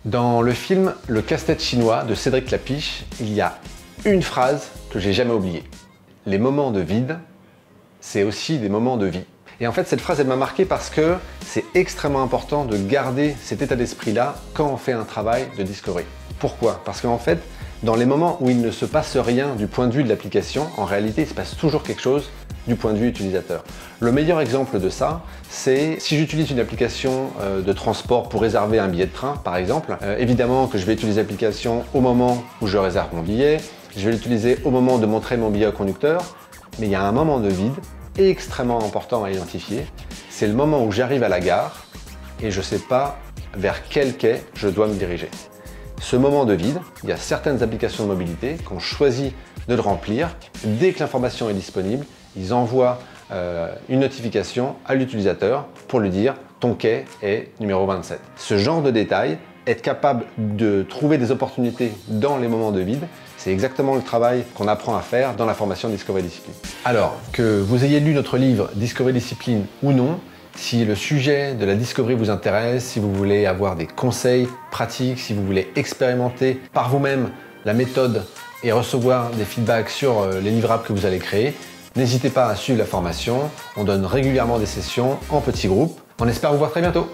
Dans le film Le casse-tête chinois de Cédric Klapisch, il y a une phrase que j'ai jamais oubliée. Les moments de vide, c'est aussi des moments de vie. Et en fait, cette phrase, elle m'a marqué parce que c'est extrêmement important de garder cet état d'esprit-là quand on fait un travail de discovery. Pourquoi? Parce qu'en fait, dans les moments où il ne se passe rien du point de vue de l'application, en réalité, il se passe toujours quelque chose du point de vue utilisateur. Le meilleur exemple de ça, c'est si j'utilise une application de transport pour réserver un billet de train, par exemple. Évidemment que je vais utiliser l'application au moment où je réserve mon billet, je vais l'utiliser au moment de montrer mon billet au conducteur, mais il y a un moment de vide extrêmement important à identifier. C'est le moment où j'arrive à la gare et je ne sais pas vers quel quai je dois me diriger. Ce moment de vide, il y a certaines applications de mobilité qu'on choisit de le remplir. Dès que l'information est disponible, ils envoient une notification à l'utilisateur pour lui dire « ton quai est numéro 27 ». Ce genre de détail, être capable de trouver des opportunités dans les moments de vide, c'est exactement le travail qu'on apprend à faire dans la formation Discovery Discipline. Alors, que vous ayez lu notre livre Discovery Discipline ou non, si le sujet de la discovery vous intéresse, si vous voulez avoir des conseils pratiques, si vous voulez expérimenter par vous-même la méthode et recevoir des feedbacks sur les livrables que vous allez créer, n'hésitez pas à suivre la formation. On donne régulièrement des sessions en petits groupes. On espère vous voir très bientôt.